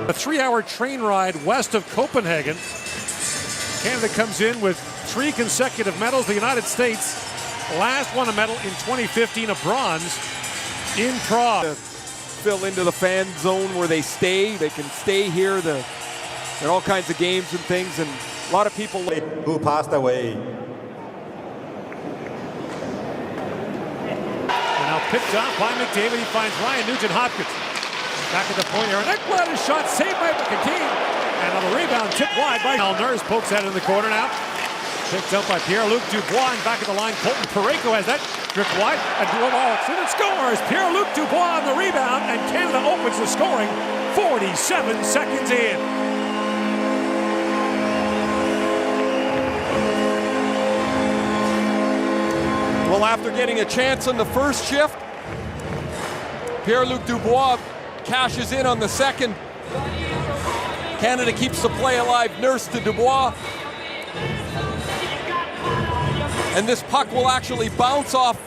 A 3-hour train ride west of Copenhagen. Canada comes in with 3 consecutive medals. The United States last won a medal in 2015, a bronze in Prague. Fill into the fan zone where they stay. They can stay here. There are all kinds of games and things, and a lot of people who passed away. And now picked up by McDavid. He finds Ryan Nugent-Hopkins. Back at the point here. Ekblad is shot, saved by McKinnon. And on the rebound, tipped wide by Nurse. Pokes that in the corner now. Picked up by Pierre-Luc Dubois. And back at the line, Colton Parayko has that. Drift wide. And Dubois and scores. Pierre-Luc Dubois on the rebound. And Canada opens the scoring 47 seconds in. Well, after getting a chance on the first shift, Pierre-Luc Dubois cashes in on the second. Canada keeps the play alive. Nurse to Dubois. And this puck will actually bounce off.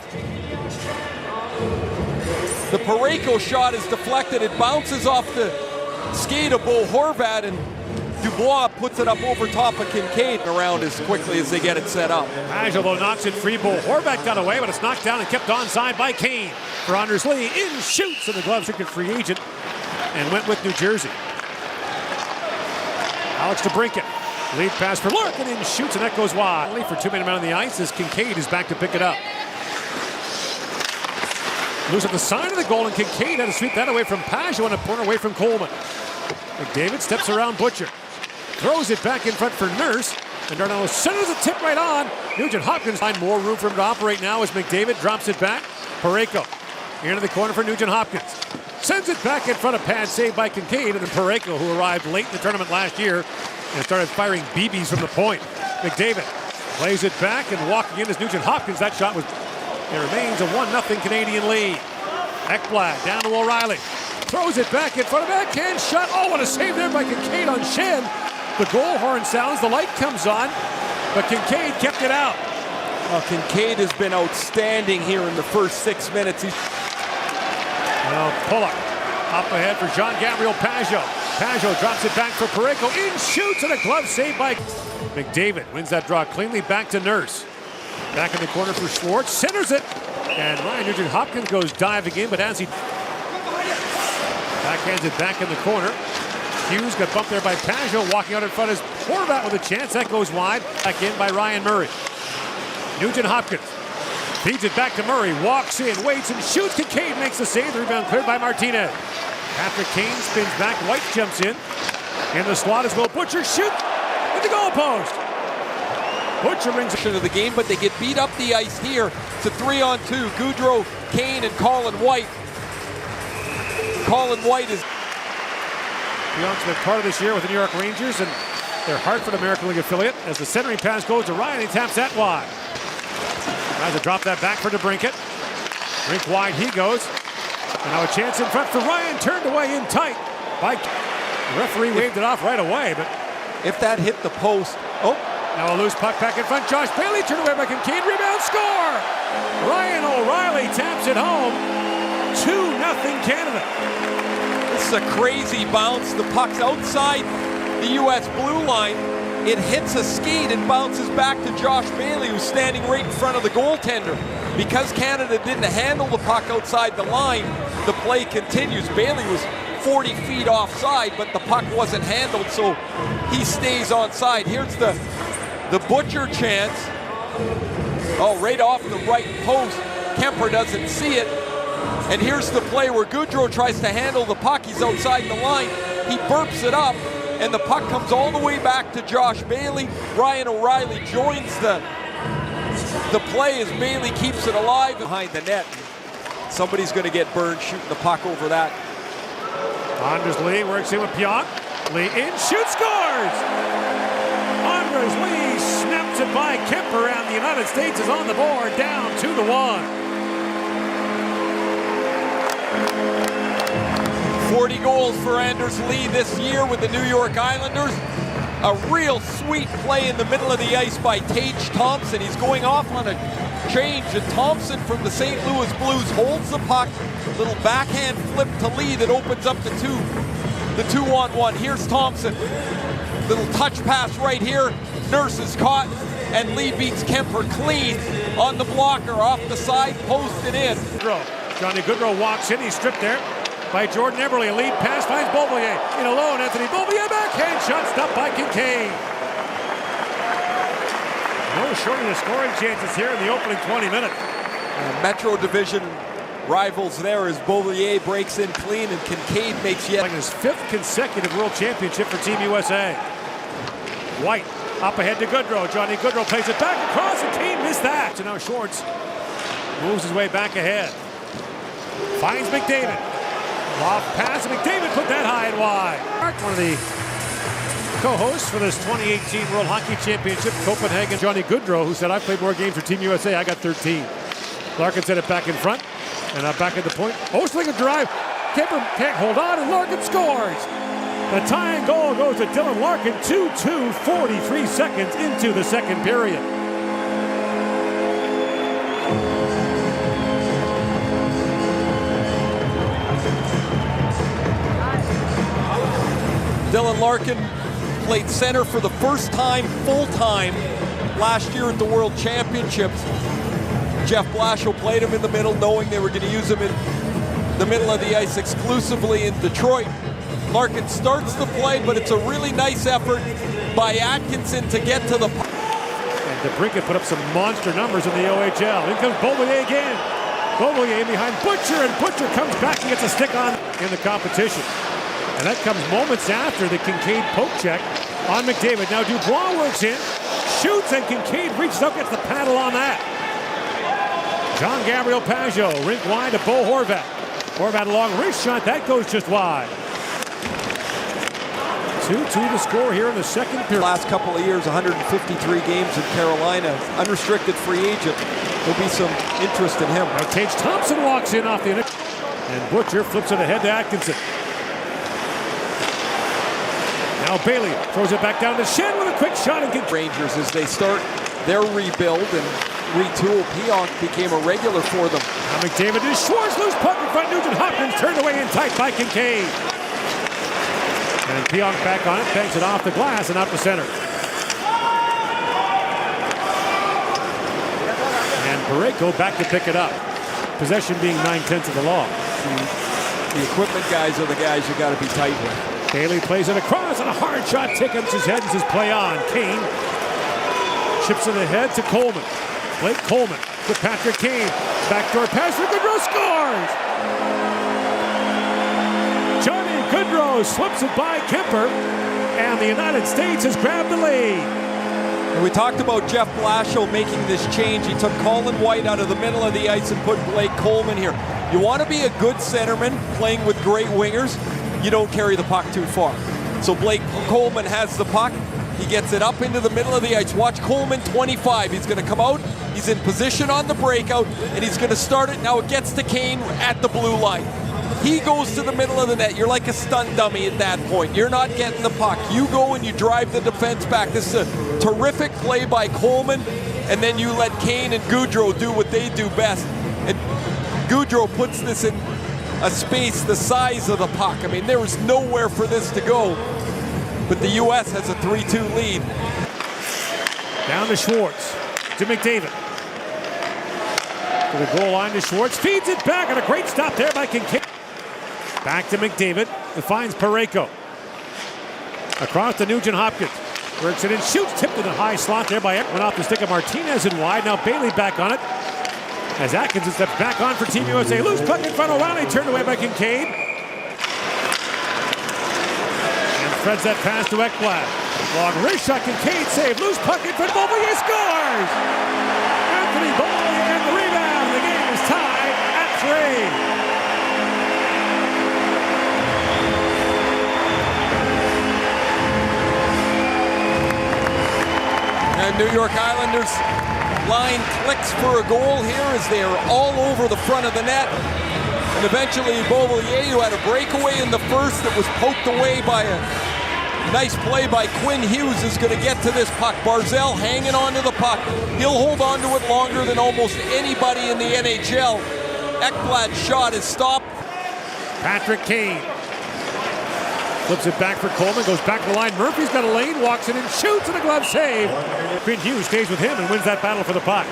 The Parayko shot is deflected. It bounces off the skate of Bo Horvat, and Dubois puts it up over top of Kincaid around as quickly as they get it set up. Pajot knocks it free. Bo Horvat got away, but it's knocked down and kept onside by Kane. For Anders Lee, in shoots, and the Gloves took a free agent and went with New Jersey. Alex DeBrincat, lead pass for Larkin, in shoots, and that goes wide. For 2-man man on the ice as Kincaid is back to pick it up. Loose at the side of the goal, and Kincaid had to sweep that away from Pajot and a corner away from Coleman. McDavid steps around Butcher. Throws it back in front for Nurse. And Darnell centers a tip right on. Nugent-Hopkins find more room for him to operate now as McDavid drops it back. Parayko into the corner for Nugent-Hopkins. Sends it back in front of pad, saved by Kincaid. And then Parayko, who arrived late in the tournament last year and started firing BBs from the point. McDavid plays it back and walking in as Nugent-Hopkins. That shot was, it remains a 1-0 Canadian lead. Ekblad down to O'Reilly. Throws it back in front of backhand shot. Oh, what a save there by Kincaid on Schenn. The goal horn sounds, the light comes on, but Kincaid kept it out. Well, Kincaid has been outstanding here in the first 6 minutes. Pulock up ahead for Jean-Gabriel Pajot. Pajot drops it back for Parayko. In shoots, and a glove saved by McDavid. Wins that draw cleanly back to Nurse. Back in the corner for Schwartz. Centers it. And Ryan Nugent-Hopkins goes diving in, but as he backhands it back in the corner, Hughes got bumped there by Pajot. Walking out in front is Horvat with a chance. That goes wide. Back in by Ryan Murray. Nugent-Hopkins feeds it back to Murray. Walks in, waits, and shoots. Kincaid makes the save. The rebound cleared by Martinez. After Kane spins back, White jumps in. In the slot as well. Butcher shoot at the goal post. Butcher brings it to the game, but they get beat up the ice here. It's a 3-on-2. Gaudreau, Kane, and Colin White. Colin White is... Young's been part of this year with the New York Rangers and their Hartford American League affiliate. As the centering pass goes to Ryan, he taps that wide. Tries to drop that back for DeBrincat. Rink wide he goes. And now a chance in front for Ryan, turned away in tight by the referee. Waved it off right away, but if that hit the post, now a loose puck back in front. Josh Bailey turned away by Kincaid. Rebound, score! Ryan O'Reilly taps it home. 2-0 Canada. This is a crazy bounce. The puck's outside the U.S. blue line. It hits a skate and bounces back to Josh Bailey, who's standing right in front of the goaltender. Because Canada didn't handle the puck outside the line, the play continues. Bailey was 40 feet offside, but the puck wasn't handled, so he stays onside. Here's the Butcher chance. Oh, right off the right post. Kemper doesn't see it. And here's the play where Gaudreau tries to handle the puck. He's outside the line. He burps it up, and the puck comes all the way back to Josh Bailey. Ryan O'Reilly joins the play as Bailey keeps it alive behind the net. Somebody's going to get burned shooting the puck over that. Anders Lee works in with Pionk. Lee in, shoots, scores! Anders Lee snaps it by Kemper, and the United States is on the board, down 2-1. 40 goals for Anders Lee this year with the New York Islanders. A real sweet play in the middle of the ice by Tage Thompson. He's going off on a change, and Thompson from the St. Louis Blues holds the puck. Little backhand flip to Lee that opens up the the 2-on-1. Here's Thompson. Little touch pass right here. Nurse is caught, and Lee beats Kemper clean on the blocker, off the side, posted in. Johnny Gaudreau walks in, he's stripped there by Jordan Eberle. A lead pass finds Beauvillier. In alone, Anthony Beauvillier, backhand shot stopped by Kincaid. No shortage of scoring chances here in the opening 20 minutes. Metro Division rivals there as Beauvillier breaks in clean and Kincaid makes yet his 5th consecutive World Championship for Team USA. White up ahead to Gaudreau. Johnny Gaudreau plays it back across, and Kane missed that. So now Schwartz moves his way back ahead. Finds McDavid. Off pass, and McDavid put that high and wide. One of the co-hosts for this 2018 World Hockey Championship, Copenhagen, Johnny Gaudreau, who said, "I've played more games for Team USA. I got 13. Larkin set it back in front, and back at the point. Osterling a drive. Kemper can't hold on, and Larkin scores. The tying goal goes to Dylan Larkin, 2-2, 43 seconds into the second period. Dylan Larkin played center for the first time full-time last year at the World Championships. Jeff Blashill played him in the middle, knowing they were going to use him in the middle of the ice exclusively in Detroit. Larkin starts the play, but it's a really nice effort by Atkinson to get to the puck. And DeBrincat put up some monster numbers in the OHL. In comes Beauvillier again. Beauvillier behind Butcher, and Butcher comes back and gets a stick on in the competition. And that comes moments after the Kincaid poke check on McDavid. Now Dubois works in, shoots, and Kincaid reaches up, gets the paddle on that. Jean-Gabriel Pageau, rink wide to Bo Horvat. Horvat a long wrist shot, that goes just wide. 2-2 to score here in the second period. Last couple of years, 153 games in Carolina. Unrestricted free agent. There'll be some interest in him. Now Tage Thompson walks in off the inner, and Butcher flips it ahead to Atkinson. Now Bailey throws it back down to Shen with a quick shot and gets Rangers as they start their rebuild and retool. Pionk became a regular for them. Now McDavid to Schwartz, loose puck in front. Nugent Hopkins turned away in tight by Kincaid. And Pionk back on it, banks it off the glass and out to center. And Parayko back to pick it up. Possession being 9/10 of the law. The equipment guys are the guys you got to be tight with. Bailey plays it across, and a hard shot tickets his head and says play on. Kane chips it ahead to Coleman. Blake Coleman to Patrick Kane. Backdoor pass for Gaudreau, scores! Johnny Gaudreau slips it by Kemper, and the United States has grabbed the lead. And we talked about Jeff Blashill making this change. He took Colin White out of the middle of the ice and put Blake Coleman here. You want to be a good centerman playing with great wingers, you don't carry the puck too far. So Blake Coleman has the puck. He gets it up into the middle of the ice. Watch Coleman, 25. He's going to come out. He's in position on the breakout, and he's going to start it. Now it gets to Kane at the blue line. He goes to the middle of the net. You're like a stun dummy at that point. You're not getting the puck. You go and you drive the defense back. This is a terrific play by Coleman, and then you let Kane and Gaudreau do what they do best. And Gaudreau puts this in a space the size of the puck. I mean, there was nowhere for this to go, but the U.S. has a 3-2 lead. Down to Schwartz, to McDavid. To the goal line to Schwartz, feeds it back, and a great stop there by Kincaid. Back to McDavid, who finds Parayko. Across to Nugent Hopkins. Works it in, shoots, tipped in the high slot there by went off the stick of Martinez and wide. Now Bailey back on it. As Atkinson steps back on for Team USA. Loose puck in front of O'Reilly, turned away by Kincaid. And threads that pass to Ekblad. Long wrist shot, Kincaid save. Loose puck in front of Beauvillier, scores! Anthony Beauvillier and the rebound. The game is tied at 3. And New York Islanders line clicks for a goal here as they are all over the front of the net. And eventually Beauvillier, who had a breakaway in the first that was poked away by a nice play by Quinn Hughes, is going to get to this puck. Barzal hanging on to the puck. He'll hold on to it longer than almost anybody in the NHL. Ekblad's shot is stopped. Patrick Kane Flips it back for Coleman, goes back to the line. Murphy's got a lane, walks in and shoots, and a glove save. Quinn Hughes stays with him and wins that battle for the puck.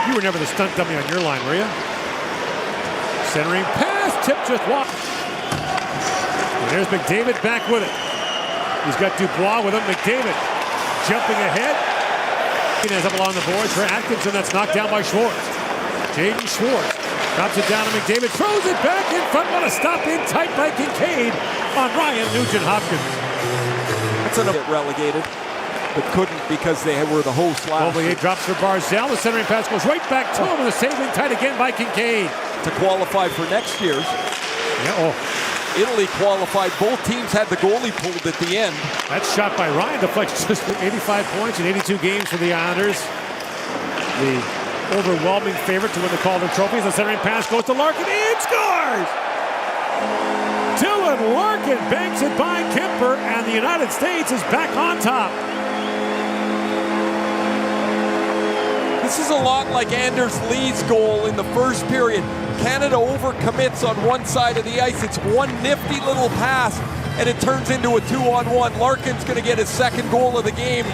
You were never the stunt dummy on your line, were you? Centering pass, tip just walk. And there's McDavid back with it. He's got Dubois with him. McDavid jumping ahead. He ends up along the boards for Atkinson. That's knocked down by Schwartz. Jaden Schwartz drops it down to McDavid, throws it back in front. What a stop in tight by Kincaid on Ryan Nugent-Hopkins. That's enough get relegated, but couldn't because they were the hosts last year. Beauvillier drops for Barzal. The centering pass goes right back to him, and the saving tight again by Kincaid. To qualify for next year's. Yeah, Italy qualified. Both teams had the goalie pulled at the end. That shot by Ryan deflects just 85 points in 82 games for the Islanders. The overwhelming favorite to win the Calder Trophy. The centering pass goes to Larkin. He scores! Dylan Larkin banks it by Kemper, and the United States is back on top. This is a lot like Anders Lee's goal in the first period. Canada overcommits on one side of the ice. It's one nifty little pass, and it turns into a 2-on-1. Larkin's going to get his second goal of the game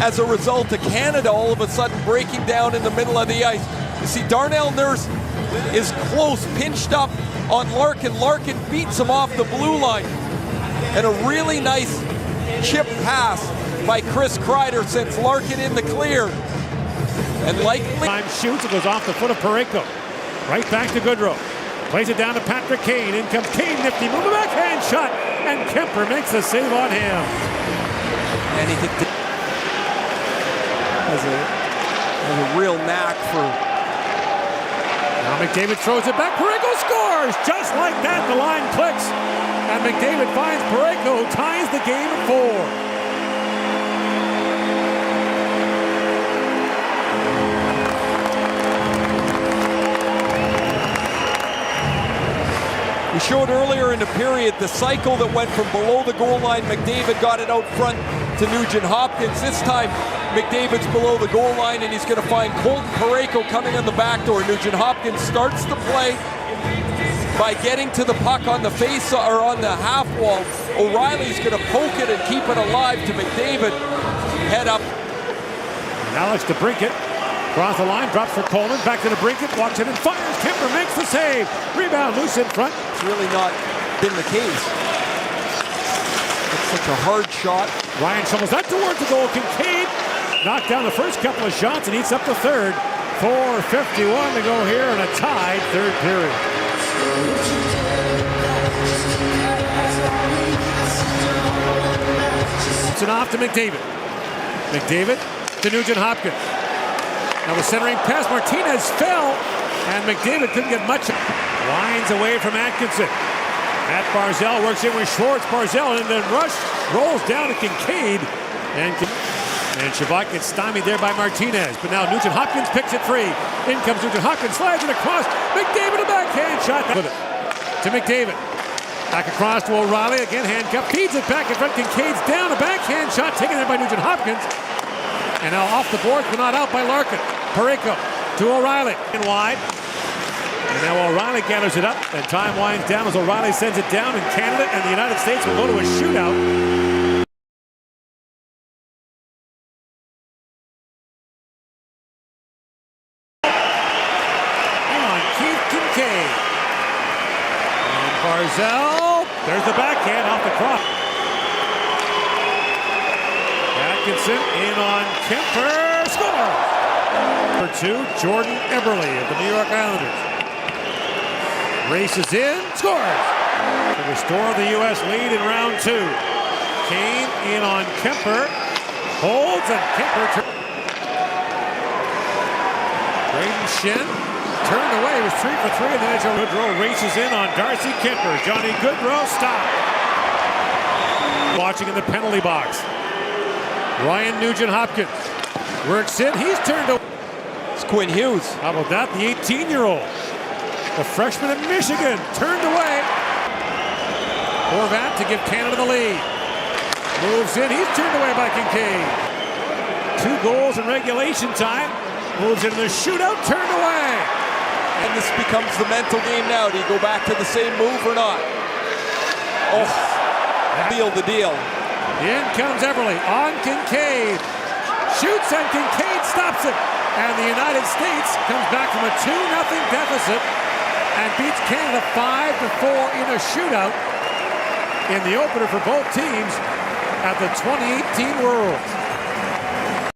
as a result of Canada all of a sudden breaking down in the middle of the ice. You see, Darnell Nurse is close, pinched up on Larkin. Larkin beats him off the blue line. And a really nice chip pass by Chris Kreider sends Larkin in the clear. And likely time shoots, it goes off the foot of Parayko. Right back to Goodrow. Plays it down to Patrick Kane. In comes Kane, nifty move, a backhand shot, and Kemper makes the save on him. And he has a real knack for. Now McDavid throws it back. Parayko scores! Just like that, the line clicks. And McDavid finds Parayko, who ties the game at 4. We showed earlier in the period the cycle that went from below the goal line. McDavid got it out front to Nugent-Hopkins. This time, McDavid's below the goal line, and he's going to find Colton Parayko coming on the back door. Nugent-Hopkins starts the play by getting to the puck on the face or on the half wall. O'Reilly's going to poke it and keep it alive to McDavid. Head up. Alex DeBrincat across the line, drops for Coleman, back to DeBrincat, walks it and fires. Kemper makes the save. Rebound loose in front. It's really not been the case. It's such a hard shot. Ryan shovels that towards the goal. Kincaid knocked down the first couple of shots and eats up the third. 4:51 to go here in a tied third period. It's an off to McDavid. McDavid to Nugent-Hopkins. Now the centering pass, Martinez fell, and McDavid couldn't get much. Lines away from Atkinson. Matt Barzal works in with Schwartz. Barzal and then rush rolls down to Kincaid, and Shabbat gets stymied there by Martinez. But now Nugent-Hopkins picks it free. In comes Nugent-Hopkins, slides it across. McDavid a backhand shot with it to McDavid. Back across to O'Reilly, again handcuffed, feeds it back in front. Kincaid's down, a backhand shot taken there by Nugent-Hopkins. And now off the board, but not out by Larkin. Parayko to O'Reilly, in wide. And now O'Reilly gathers it up, and time winds down as O'Reilly sends it down, and Canada and the United States will go to a shootout. On Keith Kincaid. And Barzal, there's the backhand off the cross. Atkinson in on Kemper, scores! Number 2, Jordan Eberle of the New York Islanders. Races in, scores! To restore the U.S. lead in round 2. Kane in on Kemper, holds, and Kemper Braden Shen turned away, he was 3 for 3, and then Goodrow races in on Darcy Kemper. Johnny Goodrow stopped. Watching in the penalty box. Ryan Nugent-Hopkins works in. He's turned away. It's Quinn Hughes. How about that? The 18-year-old. The freshman of Michigan turned away. Horvat to give Canada the lead. Moves in. He's turned away by Kincaid. 2 goals in regulation time. Moves into the shootout. Turned away. And this becomes the mental game now. Do you go back to the same move or not? Oh, seal the deal. In comes Everly on Kincaid. Shoots and Kincaid stops it. And the United States comes back from a 2-0 deficit and beats Canada 5-4 in a shootout in the opener for both teams at the 2018 Worlds.